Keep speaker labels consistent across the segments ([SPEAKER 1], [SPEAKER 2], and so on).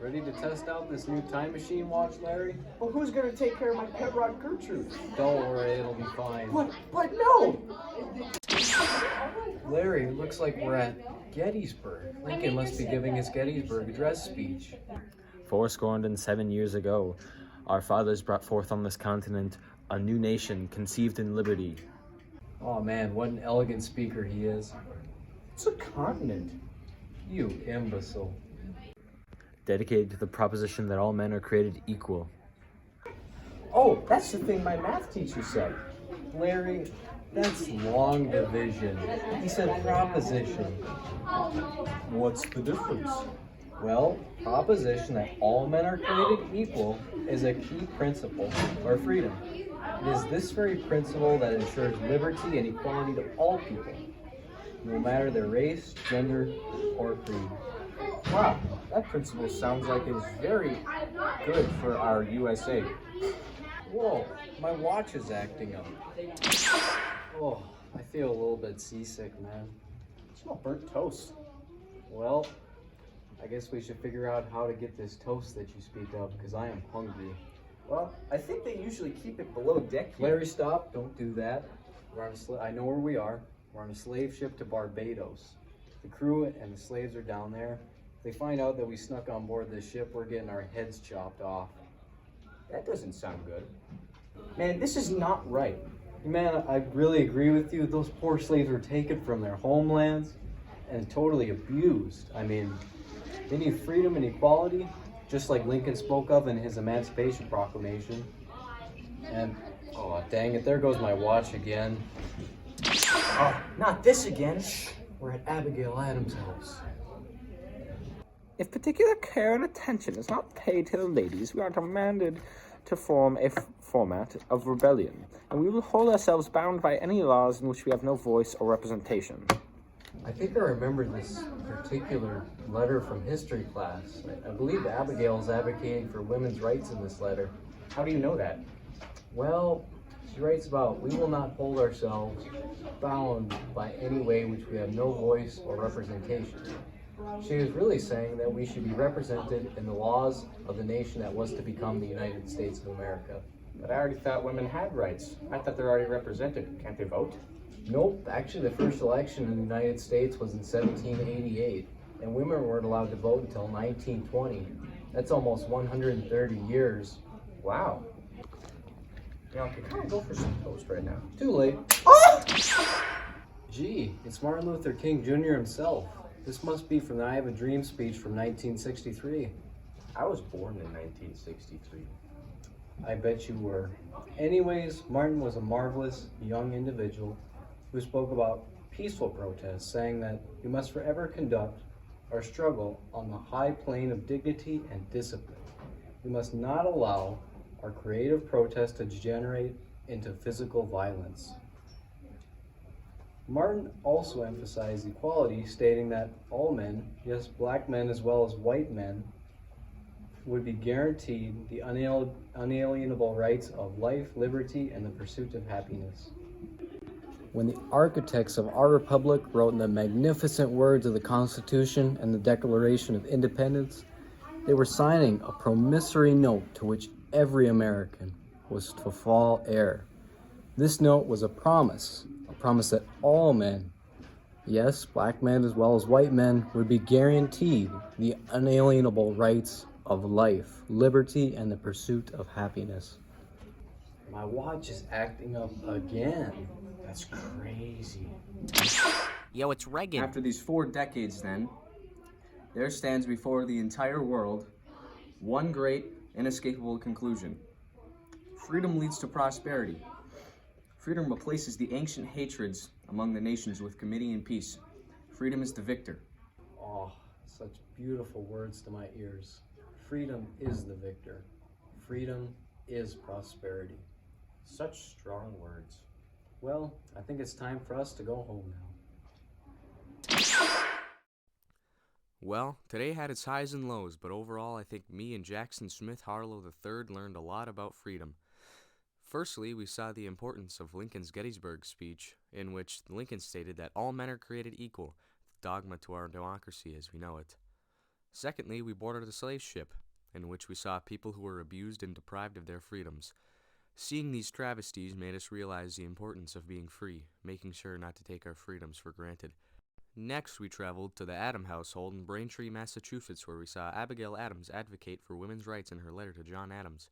[SPEAKER 1] Ready to test out this new time machine watch, Larry?
[SPEAKER 2] Well, who's going to take care of my pet rock Gertrude?
[SPEAKER 1] Don't worry, it'll be fine.
[SPEAKER 2] But no!
[SPEAKER 1] Larry, it looks like we're at Gettysburg. Lincoln must be giving his Gettysburg Address speech.
[SPEAKER 3] 7 years ago, our fathers brought forth on this continent a new nation conceived in liberty.
[SPEAKER 1] Oh man, what an elegant speaker he is.
[SPEAKER 2] It's a continent.
[SPEAKER 1] You imbecile.
[SPEAKER 3] Dedicated to the proposition that all men are created equal.
[SPEAKER 2] Oh, that's the thing my math teacher said.
[SPEAKER 1] Larry, that's long division. He said proposition.
[SPEAKER 2] What's the difference?
[SPEAKER 1] Well, proposition that all men are created equal is a key principle or freedom. It is this very principle that ensures liberty and equality to all people, no matter their race, gender, or creed.
[SPEAKER 2] Wow, that principle sounds like it's very good for our USA.
[SPEAKER 1] Whoa, my watch is acting up. Oh, I feel a little bit seasick, man.
[SPEAKER 2] I smell burnt toast.
[SPEAKER 1] Well, I guess we should figure out how to get this toast that you speak of, because I am hungry.
[SPEAKER 2] Well, I think they usually keep it below deck here.
[SPEAKER 1] Larry, stop. Don't do that. We're on I know where we are. We're on a slave ship to Barbados. The crew and the slaves are down there. If they find out that we snuck on board this ship, we're getting our heads chopped off.
[SPEAKER 2] That doesn't sound good. Man, this is not right.
[SPEAKER 1] Man, I really agree with you. Those poor slaves were taken from their homelands and totally abused. I mean, they need freedom and equality, just like Lincoln spoke of in his Emancipation Proclamation. And, oh, dang it, there goes my watch again.
[SPEAKER 2] Oh, not this again.
[SPEAKER 1] We're at Abigail Adams' house.
[SPEAKER 4] If particular care and attention is not paid to the ladies, we are commanded to form a format of rebellion, and we will hold ourselves bound by any laws in which we have no voice or representation.
[SPEAKER 1] I think I remember this particular letter from history class. I believe Abigail is advocating for women's rights in this letter.
[SPEAKER 2] How do you know that?
[SPEAKER 1] Well, she writes about, we will not hold ourselves bound by any way which we have no voice or representation. She is really saying that we should be represented in the laws of the nation that was to become the United States of America.
[SPEAKER 2] But I already thought women had rights. I thought they're already represented. Can't they vote?
[SPEAKER 1] Nope, actually the first election in the United States was in 1788, and women weren't allowed to vote until 1920. That's almost 130 years.
[SPEAKER 2] Wow. You know, I could kind of go for some toast right now.
[SPEAKER 1] Too late.
[SPEAKER 2] Oh!
[SPEAKER 1] Gee, it's Martin Luther King Jr. himself. This must be from the I Have a Dream speech from 1963.
[SPEAKER 2] I was born in 1963.
[SPEAKER 1] I bet you were. Anyways, Martin was a marvelous young individual who spoke about peaceful protests, saying that we must forever conduct our struggle on the high plane of dignity and discipline. We must not allow our creative protest to degenerate into physical violence. Martin also emphasized equality, stating that all men, yes, black men as well as white men, would be guaranteed the unalienable rights of life, liberty, and the pursuit of happiness. When the architects of our republic wrote in the magnificent words of the Constitution and the Declaration of Independence, they were signing a promissory note to which every American was to fall heir. This note was a promise that all men, yes, black men as well as white men, would be guaranteed the unalienable rights of life, liberty, and the pursuit of happiness. My watch is acting up again. That's crazy.
[SPEAKER 5] Yo, it's Reagan.
[SPEAKER 6] After these 4 decades, then, there stands before the entire world one great, inescapable conclusion. Freedom leads to prosperity. Freedom replaces the ancient hatreds among the nations with committee and peace. Freedom is the victor.
[SPEAKER 1] Oh, such beautiful words to my ears. Freedom is the victor. Freedom is prosperity.
[SPEAKER 2] Such strong words.
[SPEAKER 1] Well, I think it's time for us to go home now.
[SPEAKER 7] Well, today had its highs and lows, but overall I think me and Jackson Smith Harlow III learned a lot about freedom. Firstly, we saw the importance of Lincoln's Gettysburg speech, in which Lincoln stated that all men are created equal, the dogma to our democracy as we know it. Secondly, we boarded a slave ship, in which we saw people who were abused and deprived of their freedoms. Seeing these travesties made us realize the importance of being free, making sure not to take our freedoms for granted. Next, we traveled to the Adam household in Braintree, Massachusetts, where we saw Abigail Adams advocate for women's rights in her letter to John Adams.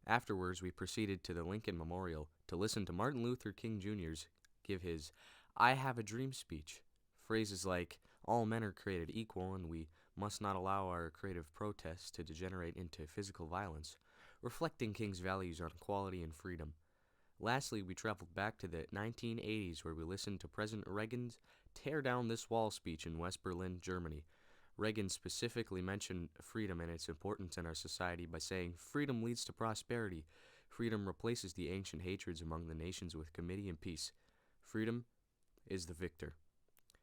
[SPEAKER 7] Afterwards, we proceeded to the Lincoln Memorial to listen to Martin Luther King Jr.'s give his "I Have a Dream" speech. Phrases like, "All men are created equal and we must not allow our creative protests to degenerate into physical violence," reflecting King's values on equality and freedom. Lastly, we traveled back to the 1980s where we listened to President Reagan's "Tear Down This Wall" speech in West Berlin, Germany. Reagan specifically mentioned freedom and its importance in our society by saying, "Freedom leads to prosperity. Freedom replaces the ancient hatreds among the nations with comity and peace. Freedom is the victor."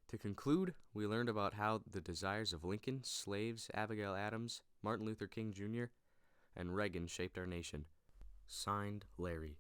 [SPEAKER 7] To conclude, we learned about how the desires of Lincoln, slaves, Abigail Adams, Martin Luther King Jr., and Reagan shaped our nation. Signed, Larry.